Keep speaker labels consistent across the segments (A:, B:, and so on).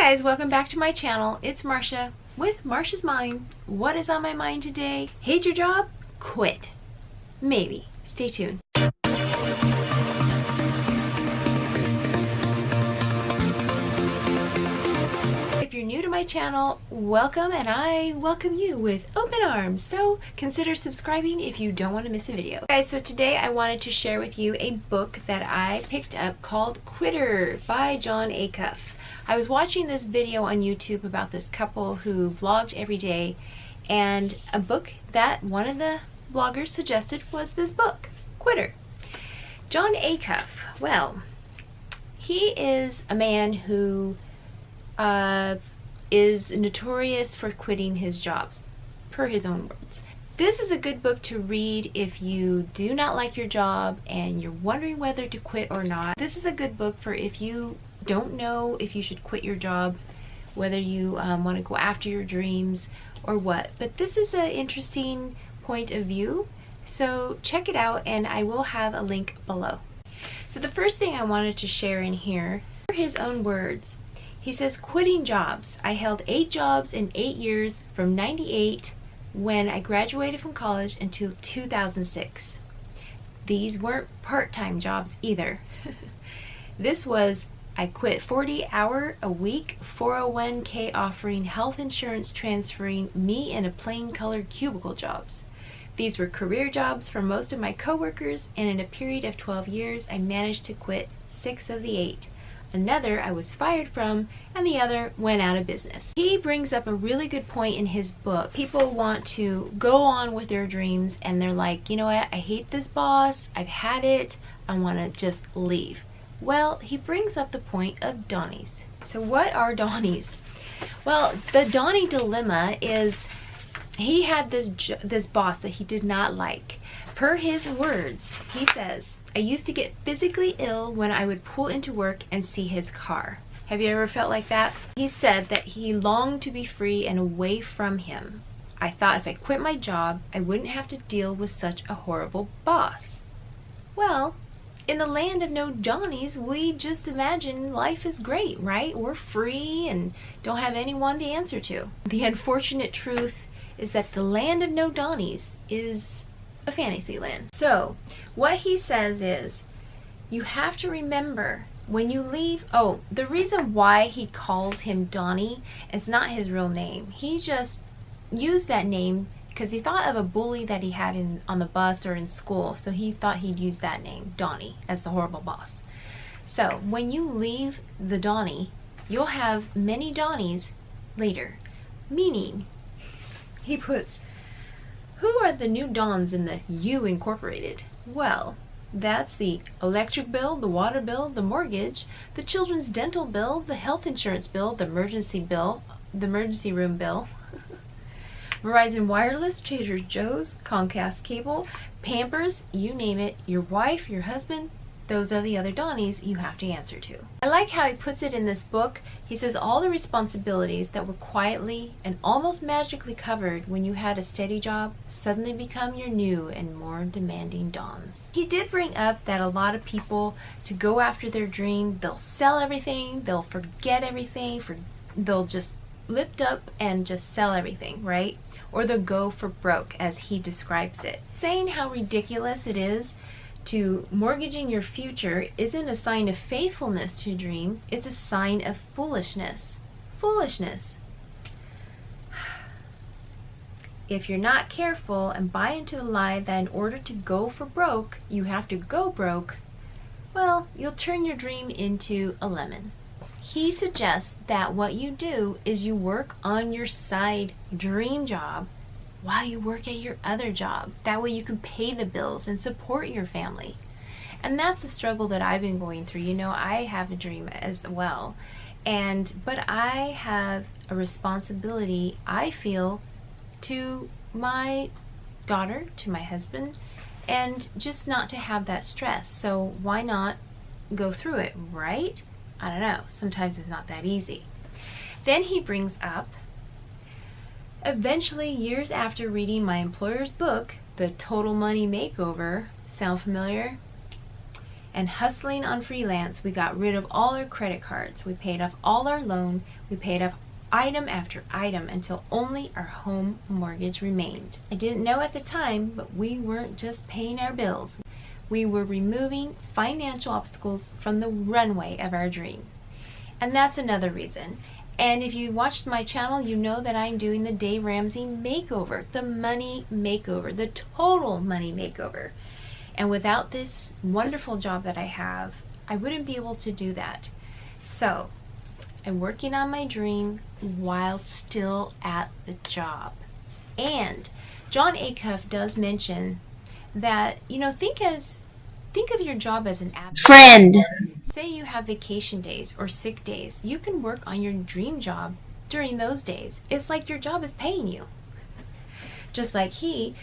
A: guys, welcome back to my channel. It's Marsha with Marsha's Mind. What is on my mind today? Hate your job? Quit. Maybe. Stay tuned. If you're new to my channel, welcome, and I welcome you with open arms. So consider subscribing if you don't want to miss a video. Guys, so today I wanted to share with you a book that I picked up called Quitter by Jon Acuff. I was watching this video on YouTube about this couple who vlogged every day, and a book that one of the vloggers suggested was this book, Quitter. Jon Acuff, well, he is a man who is notorious for quitting his jobs, per his own words. This is a good book to read if you do not like your job and you're wondering whether to quit or not. This is a good book for if you don't know if you should quit your job, whether you want to go after your dreams or what. But this is an interesting point of view, so check it out, and I will have a link below. So the first thing I wanted to share in here are his own words. He says, quitting jobs. I held 8 jobs in 8 years from 98 when I graduated from college until 2006. These weren't part-time jobs either. This was, I quit 40-hour-a-week 401k offering health insurance transferring me in a plain colored cubicle jobs. These were career jobs for most of my coworkers, and in a period of 12 years I managed to quit 6 of the 8. Another I was fired from, and the other went out of business. He brings up a really good point in his book. People want to go on with their dreams and they're like, you know what, I hate this boss, I've had it, I want to just leave. Well, he brings up the point of Donnies. So what are Donnies? Well, the Donnie dilemma is he had this boss that he did not like. Per his words, he says, I used to get physically ill when I would pull into work and see his car. Have you ever felt like that? He said that he longed to be free and away from him. I thought if I quit my job, I wouldn't have to deal with such a horrible boss. Well, in the land of no Johnnies, we just imagine life is great, right? We're free and don't have anyone to answer to. The unfortunate truth is that the land of no Donnies is a fantasy land. So what he says is, you have to remember when you leave, the reason why he calls him Donnie is not his real name. He just used that name because he thought of a bully that he had on the bus or in school, so he thought he'd use that name, Donnie, as the horrible boss. So when you leave the Donnie, you'll have many Donnies later, meaning he puts, who are the new Dons in the U Incorporated? Well, that's the electric bill, the water bill, the mortgage, the children's dental bill, the health insurance bill, the emergency room bill, Verizon Wireless, Trader Joe's, Comcast Cable, Pampers, you name it, your wife, your husband, those are the other Donnies you have to answer to. I like how he puts it in this book. He says all the responsibilities that were quietly and almost magically covered when you had a steady job suddenly become your new and more demanding Dons. He did bring up that a lot of people, to go after their dream, they'll sell everything, they'll forget everything, they'll just lift up and just sell everything, right? Or they'll go for broke, as he describes it. Saying how ridiculous it is to mortgaging your future isn't a sign of faithfulness to a dream, it's a sign of foolishness. Foolishness. If you're not careful and buy into the lie that in order to go for broke, you have to go broke, well, you'll turn your dream into a lemon. He suggests that what you do is you work on your side dream job while you work at your other job. That way you can pay the bills and support your family. And that's the struggle that I've been going through. You know, I have a dream as well, but I have a responsibility, I feel, to my daughter, to my husband, and just not to have that stress. So why not go through it, right? I don't know, sometimes it's not that easy. Then he brings up, eventually, years after reading my employer's book, The Total Money Makeover, sound familiar? And hustling on freelance, we got rid of all our credit cards. We paid off all our loan. We paid off item after item until only our home mortgage remained. I didn't know at the time, but we weren't just paying our bills. We were removing financial obstacles from the runway of our dream. And that's another reason. And if you watched my channel, you know that I'm doing the Dave Ramsey makeover, the money makeover, the total money makeover. And without this wonderful job that I have, I wouldn't be able to do that. So I'm working on my dream while still at the job. And Jon Acuff does mention that, you know, think of your job as an friend. Say you have vacation days or sick days. You can work on your dream job during those days. It's like your job is paying you. Just like he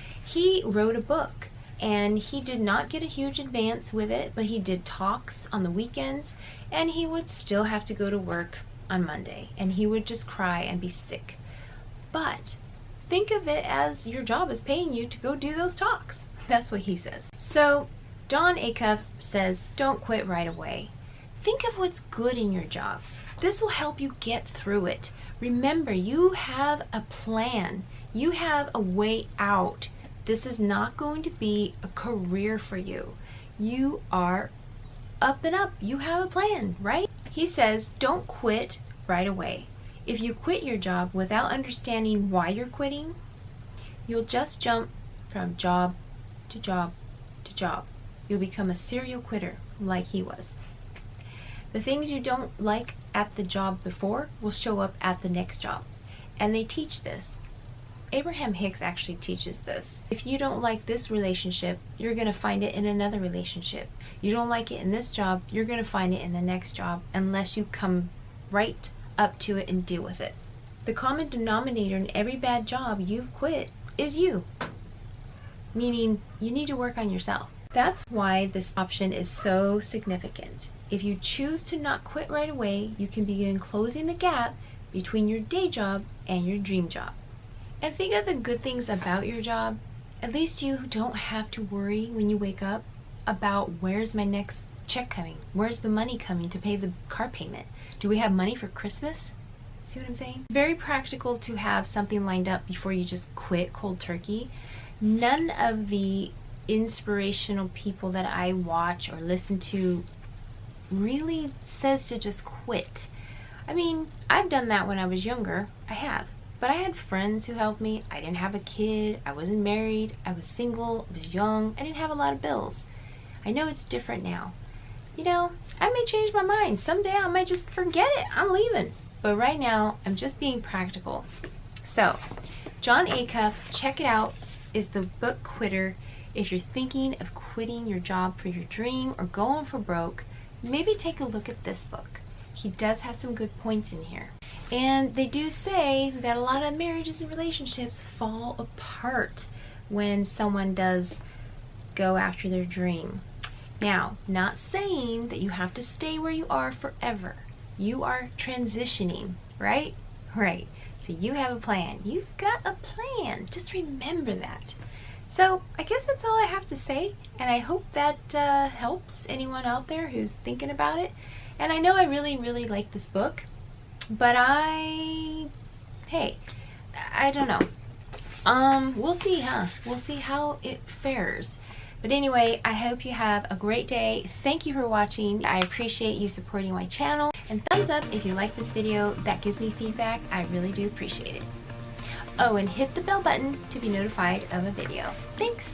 A: wrote a book, and he did not get a huge advance with it, but he did talks on the weekends, and he would still have to go to work on Monday, and he would just cry and be sick. But think of it as your job is paying you to go do those talks. That's what he says. So Jon Acuff says, don't quit right away. Think of what's good in your job. This will help you get through it. Remember, you have a plan. You have a way out. This is not going to be a career for you. You are up and up. You have a plan, right? He says, don't quit right away. If you quit your job without understanding why you're quitting, you'll just jump from job to job to job. You'll become a serial quitter like he was. The things you don't like at the job before will show up at the next job. And they teach this. Abraham Hicks actually teaches this. If you don't like this relationship, you're going to find it in another relationship. You don't like it in this job, you're going to find it in the next job, unless you come right up to it and deal with it. The common denominator in every bad job you've quit is you. Meaning, you need to work on yourself. That's why this option is so significant. If you choose to not quit right away, you can begin closing the gap between your day job and your dream job. And think of the good things about your job. At least you don't have to worry when you wake up about where's my next check coming? Where's the money coming to pay the car payment? Do we have money for Christmas? See what I'm saying? It's very practical to have something lined up before you just quit cold turkey. None of the inspirational people that I watch or listen to really says to just quit. I mean, I've done that when I was younger. I have. But I had friends who helped me. I didn't have a kid. I wasn't married. I was single. I was young. I didn't have a lot of bills. I know it's different now. You know, I may change my mind. Someday I might just forget it. I'm leaving. But right now, I'm just being practical. So, Jon Acuff, check it out, is the book Quitter. If you're thinking of quitting your job for your dream or going for broke, maybe take a look at this book. He does have some good points in here. And they do say that a lot of marriages and relationships fall apart when someone does go after their dream. Now, not saying that you have to stay where you are forever. You are transitioning, right? Right. So you have a plan. You've got a plan. Just remember that. So I guess that's all I have to say, and I hope that helps anyone out there who's thinking about it. And I know I really, really like this book, but I don't know. We'll see, huh? We'll see how it fares. But anyway, I hope you have a great day. Thank you for watching. I appreciate you supporting my channel. And thumbs up if you like this video. That gives me feedback. I really do appreciate it. Oh, and hit the bell button to be notified of a video. Thanks!